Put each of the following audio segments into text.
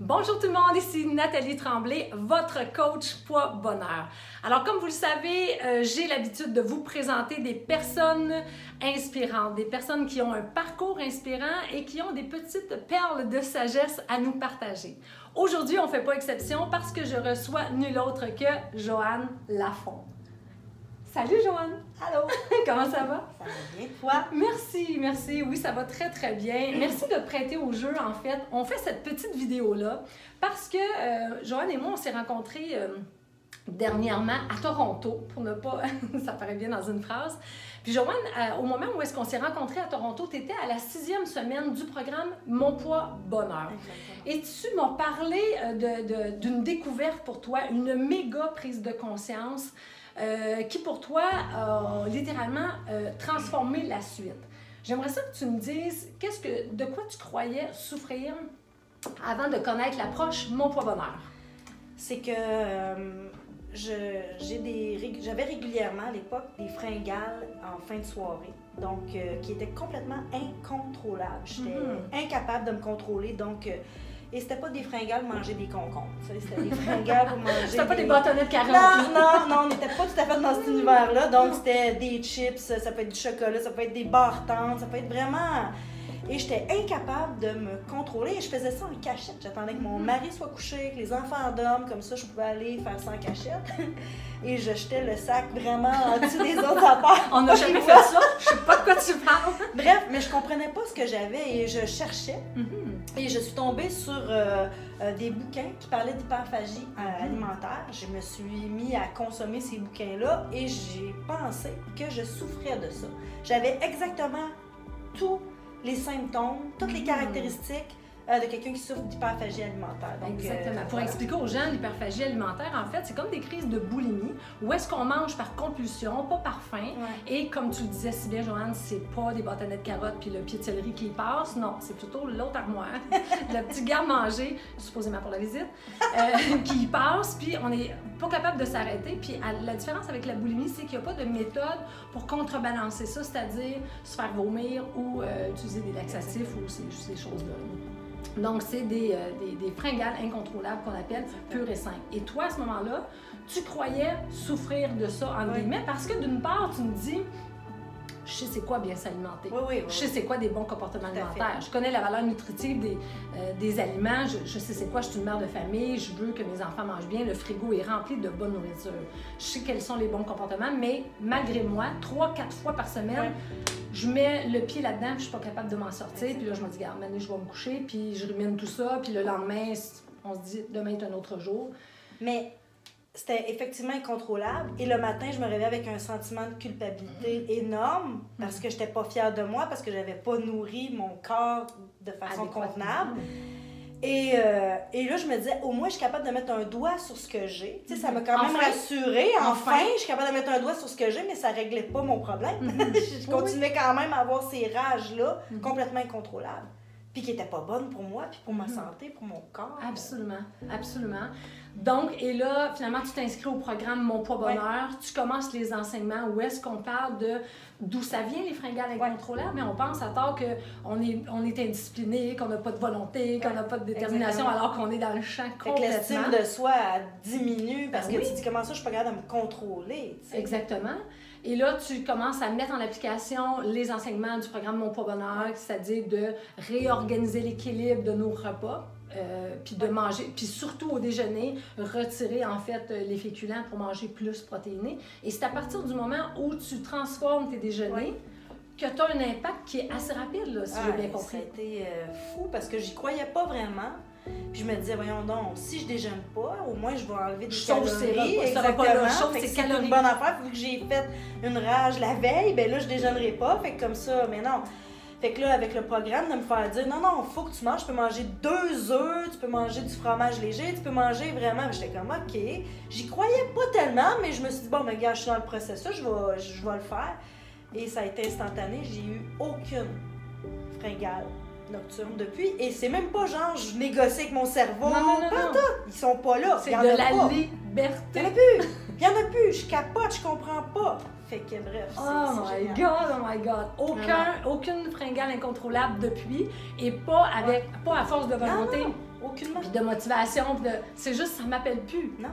Bonjour tout le monde, ici Nathalie Tremblay, votre coach poids bonheur. Alors comme vous le savez, j'ai l'habitude de vous présenter des personnes inspirantes, des personnes qui ont un parcours inspirant et qui ont des petites perles de sagesse à nous partager. Aujourd'hui, on ne fait pas exception parce que je reçois nul autre que Joanne Lafond. Salut Joanne! Allô! Comment ça va? Ça va bien, toi? Merci, merci. Oui, ça va très, très bien. Merci de te prêter au jeu, en fait. On fait cette petite vidéo-là parce que Joanne et moi, on s'est rencontrés dernièrement à Toronto, pour ne pas... ça paraît bien dans une phrase. Puis Joanne, au moment où est-ce qu'on s'est rencontrés à Toronto, tu étais à la 6e semaine du programme Mon poids bonheur. Et tu m'as parlé d'une découverte pour toi, une méga prise de conscience qui pour toi a littéralement transformé la suite. J'aimerais ça que tu me dises de quoi tu croyais souffrir avant de connaître l'approche Mon poids bonheur. C'est que j'avais régulièrement à l'époque des fringales en fin de soirée, donc qui étaient complètement incontrôlables. J'étais incapable de me contrôler, donc... Et c'était pas des fringales pour manger des concombres, c'était des fringales pour manger C'était pas des bâtonnets de carottes. Non, on n'était pas tout à fait dans cet univers-là. Donc c'était des chips, ça peut être du chocolat, ça peut être des barres tendres, ça peut être vraiment... Et j'étais incapable de me contrôler et je faisais ça en cachette. J'attendais que mon mari soit couché, que les enfants dorment, comme ça je pouvais aller faire ça en cachette. Et je jetais le sac vraiment en dessous des autres affaires. On n'a jamais fait ça, je sais pas de quoi tu parles. Bref, mais je comprenais pas ce que j'avais et je cherchais. Et je suis tombée sur des bouquins qui parlaient d'hyperphagie alimentaire. Je me suis mis à consommer ces bouquins-là et j'ai pensé que je souffrais de ça. J'avais exactement tous les symptômes, toutes les caractéristiques de quelqu'un qui souffre d'hyperphagie alimentaire. Donc, exactement. Pour expliquer aux gens, l'hyperphagie alimentaire, en fait, c'est comme des crises de boulimie où est-ce qu'on mange par compulsion, pas par faim. Et comme tu le disais si bien, Joanne, c'est pas des bâtonnets de carottes puis le pied de céleri qui passe. Non, c'est plutôt l'autre armoire, le petit garde-manger, supposément pour la visite, qui passe. Puis on n'est pas capable de s'arrêter. Puis la différence avec la boulimie, c'est qu'il n'y a pas de méthode pour contrebalancer ça, c'est-à-dire se faire vomir ou utiliser des laxatifs ou ces choses-là. Donc, c'est des fringales incontrôlables qu'on appelle pures et simples. Et toi, à ce moment-là, tu croyais souffrir de ça, entre guillemets, parce que d'une part, tu me dis, je sais c'est quoi bien s'alimenter. Je sais c'est quoi des bons comportements alimentaires. Je connais la valeur nutritive des aliments. Je sais c'est quoi, je suis une mère de famille, je veux que mes enfants mangent bien, le frigo est rempli de bonne nourriture. Je sais quels sont les bons comportements, mais malgré moi, 3-4 fois par semaine, je mets le pied là-dedans, puis je suis pas capable de m'en sortir. Puis là, je me dis, regarde, maintenant, je vais me coucher, puis je rumine tout ça. Puis le lendemain, on se dit, demain est un autre jour. Mais c'était effectivement incontrôlable. Et le matin, je me réveillais avec un sentiment de culpabilité énorme parce que je n'étais pas fière de moi, parce que je n'avais pas nourri mon corps de façon convenable. Et là, je me disais, au moins, je suis capable de mettre un doigt sur ce que j'ai. Tu sais, ça m'a quand même rassurée. Enfin, je suis capable de mettre un doigt sur ce que j'ai, mais ça ne réglait pas mon problème. Je continuais quand même à avoir ces rages-là complètement incontrôlables. Puis qui n'étaient pas bonnes pour moi, puis pour ma santé, pour mon corps. Absolument, absolument. Donc, et là, finalement, tu t'inscris au programme Mon poids bonheur, tu commences les enseignements où est-ce qu'on parle d'où ça vient les fringales incontrôlables, mais on pense à tort qu'on est indiscipliné, qu'on n'a pas de volonté, qu'on n'a pas de détermination, alors qu'on est dans le champ complètement. L'estime de soi diminue parce que tu dis comment ça, je suis pas capable de me contrôler. Tu sais. Exactement. Et là, tu commences à mettre en application les enseignements du programme Mon poids bonheur, c'est-à-dire de réorganiser l'équilibre de nos repas, puis de manger, puis surtout au déjeuner, retirer en fait les féculents pour manger plus protéiné. Et c'est à partir du moment où tu transformes tes déjeuners que tu as un impact qui est assez rapide, là, si j'ai bien compris. Ça a été fou parce que j'y croyais pas vraiment. Puis je me disais, voyons donc, si je déjeune pas, au moins je vais enlever des calories. Exactement. C'est une bonne affaire. Vu que j'ai fait une rage la veille, ben là, je déjeunerai pas. Fait que comme ça, mais non. Fait que là, avec le programme, de me faire dire, non, faut que tu manges. Tu peux manger 2 œufs, tu peux manger du fromage léger, tu peux manger vraiment. J'étais comme, OK. J'y croyais pas tellement, mais je me suis dit, bon, mais gars, je suis dans le processus, je vais le faire. Et ça a été instantané. J'ai eu aucune fringale nocturne depuis. Et c'est même pas genre, je négocie avec mon cerveau. Non. Ils sont pas là. C'est de la liberté. Il y en a plus. Il y en a plus. Je capote, je comprends pas. Fait que bref, oh my God! Aucune fringale incontrôlable depuis et pas à force de volonté. aucunement. Puis de motivation, c'est juste, ça m'appelle plus. Non.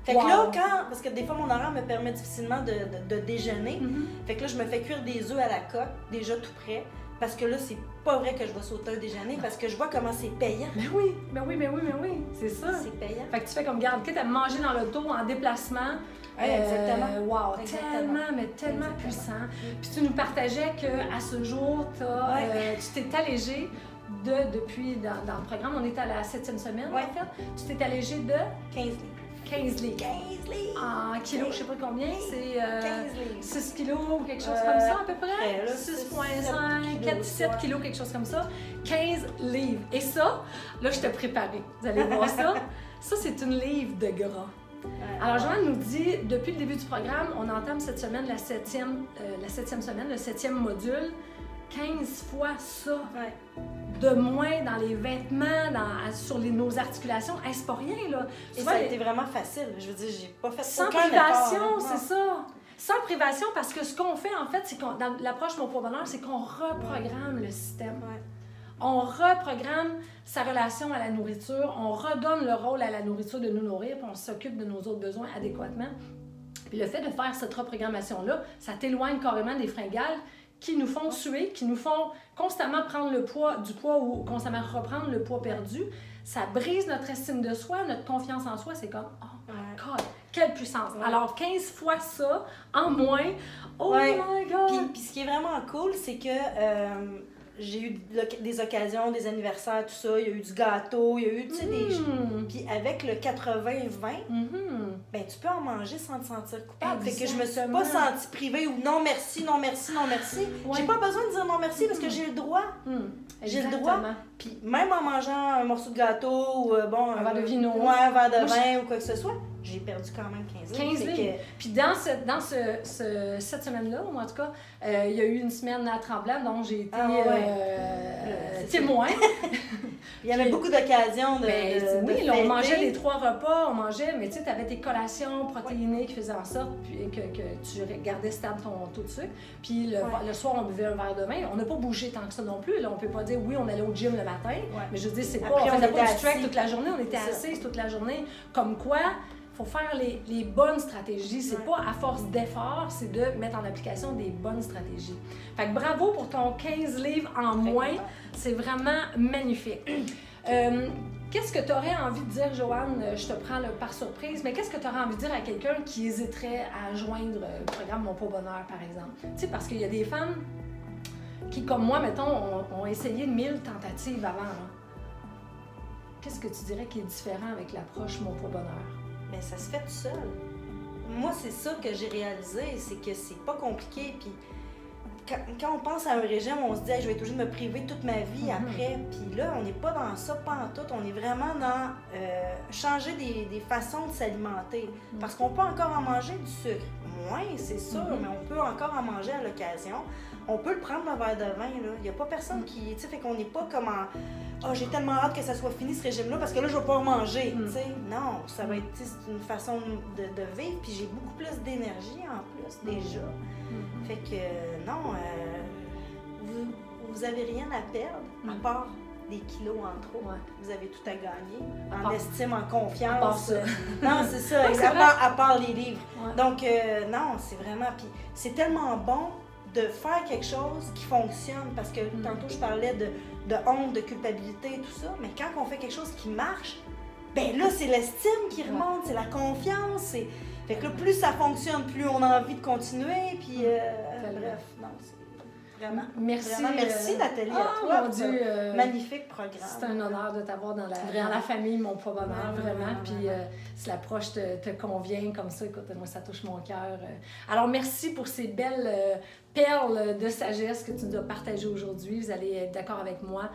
Fait que là, parce que des fois, mon horaire me permet difficilement de déjeuner. Fait que là, je me fais cuire des œufs à la coque, déjà tout prêt. Parce que là, c'est pas vrai que je vais sauter un déjeuner parce que je vois comment c'est payant. Mais oui, c'est ça. C'est payant. Fait que tu fais comme, garde, quitte à manger dans l'auto en déplacement. Exactement. Wow, tellement puissant. Puis tu nous partageais qu'à ce jour, tu t'es allégée depuis, dans le programme, on est à la 7e semaine, en fait. Tu t'es allégée de 15 livres. 15 livres. 15 livres! En kilos, je sais pas combien, c'est 6 kilos ou quelque chose comme ça à peu près. 6,5, 4, 7 kilos, quelque chose comme ça. 15 livres. Et ça, là, je t'ai préparé. Vous allez voir ça. Ça, c'est une livre de gras. Alors, Joanne nous dit, depuis le début du programme, on entame cette semaine la 7e semaine, le 7e module. 15 fois ça. De moins dans les vêtements, sur nos articulations. Hey, c'est pas rien, là. Et ça a été vraiment facile. Je veux dire, j'ai pas fait sans privation, c'est ça. Sans privation, parce que ce qu'on fait, en fait, c'est dans l'approche Mon Poids Bonheur, c'est qu'on reprogramme le système. On reprogramme sa relation à la nourriture, on redonne le rôle à la nourriture de nous nourrir, puis on s'occupe de nos autres besoins adéquatement. Puis le fait de faire cette reprogrammation-là, ça t'éloigne carrément des fringales qui nous font suer, qui nous font constamment prendre du poids ou constamment reprendre le poids perdu. Ça brise notre estime de soi, notre confiance en soi. C'est comme, oh my God, quelle puissance! Alors, 15 fois ça, en moins, oh my God! Puis ce qui est vraiment cool, c'est que j'ai eu des occasions, des anniversaires, tout ça. Il y a eu du gâteau, il y a eu, tu sais, des... Puis avec le 80-20, ben tu peux en manger sans te sentir coupable. Fait que je me suis pas sentie privée ou non merci, non merci, non merci. J'ai pas besoin de dire non merci parce que j'ai le droit. J'ai le droit. Puis même en mangeant un morceau de gâteau ou un verre de vino, un verre de vin ou quoi que ce soit, j'ai perdu quand même 15 livres. 15 livres. Puis dans cette semaine-là, ou en tout cas, il y a eu une semaine à Tremblant dont j'ai été témoin. Il y avait beaucoup d'occasions oui, on mangeait les 3 repas, mais tu sais, tu avais tes collations protéinées qui faisaient en sorte que tu gardais stable ton taux de sucre. Puis le soir, on buvait un verre de vin. On n'a pas bougé tant que ça non plus. Là, on peut pas dire, oui, on allait au gym le matin, mais je veux dire, c'est pas, on faisait pas du track toute la journée, on était assises toute la journée. Comme quoi, il faut faire les bonnes stratégies. C'est pas à force d'efforts, c'est de mettre en application des bonnes stratégies. Fait que bravo pour ton 15 livres en moins. C'est vraiment magnifique. Qu'est-ce que tu aurais envie de dire, Joanne? Je te prends par surprise, mais qu'est-ce que tu aurais envie de dire à quelqu'un qui hésiterait à joindre le programme Mon Poids Bonheur, par exemple? Tu sais, parce qu'il y a des femmes qui, comme moi, mettons, ont essayé 1000 tentatives avant. Là. Qu'est-ce que tu dirais qui est différent avec l'approche Mon Poids Bonheur? Mais ça se fait tout seul. Moi, c'est ça que j'ai réalisé, c'est que c'est pas compliqué. Puis quand on pense à un régime, on se dit hey, je vais être obligée de me priver toute ma vie après. Puis là, on n'est pas dans ça, pas en tout. On est vraiment dans changer des façons de s'alimenter. Parce qu'on peut encore en manger du sucre. Moins, c'est sûr, mais on peut encore en manger à l'occasion. On peut le prendre un verre de vin, là. Il n'y a pas personne qui... Tu sais, fait qu'on n'est pas comme en... Ah, j'ai tellement hâte que ça soit fini, ce régime-là, parce que là, je vais pas en manger, tu sais. Non, ça va être... C'est une façon de vivre, puis j'ai beaucoup plus d'énergie, en plus, déjà. Fait que, non, vous avez rien à perdre, à part des kilos en trop. Vous avez tout à gagner, en estime, en confiance. Non, c'est ça, à part les livres. Donc, non, c'est vraiment... Puis c'est tellement bon de faire quelque chose qui fonctionne, parce que tantôt je parlais de honte, de culpabilité, tout ça, mais quand on fait quelque chose qui marche, ben là, c'est l'estime qui remonte, c'est la confiance, fait que là, plus ça fonctionne, plus on a envie de continuer, puis bref, non, c'est vraiment... Merci. Vraiment, merci Nathalie, à toi, mon Dieu, magnifique programme. C'est un honneur de t'avoir dans la famille Mon Poids Bonheur, vraiment, puis si l'approche te convient comme ça, écoute, moi, ça touche mon cœur. Alors, merci pour ces belles perles de sagesse que tu nous as partagées aujourd'hui. Vous allez être d'accord avec moi.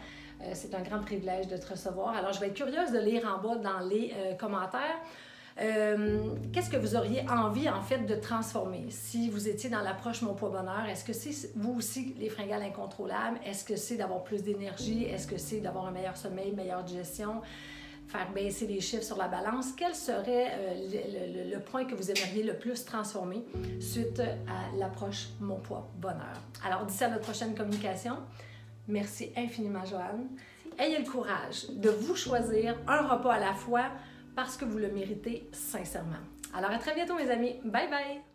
C'est un grand privilège de te recevoir. Alors, je vais être curieuse de lire en bas dans les commentaires. Qu'est-ce que vous auriez envie, en fait, de transformer? Si vous étiez dans l'approche Mon Poids Bonheur, est-ce que c'est, vous aussi, les fringales incontrôlables? Est-ce que c'est d'avoir plus d'énergie? Est-ce que c'est d'avoir un meilleur sommeil, meilleure digestion? Faire baisser les chiffres sur la balance? Quel serait le point que vous aimeriez le plus transformer suite à l'approche Mon Poids Bonheur? Alors, d'ici à notre prochaine communication, merci infiniment, Joanne. ayez le courage de vous choisir un repas à la fois parce que vous le méritez sincèrement. Alors à très bientôt mes amis. Bye bye!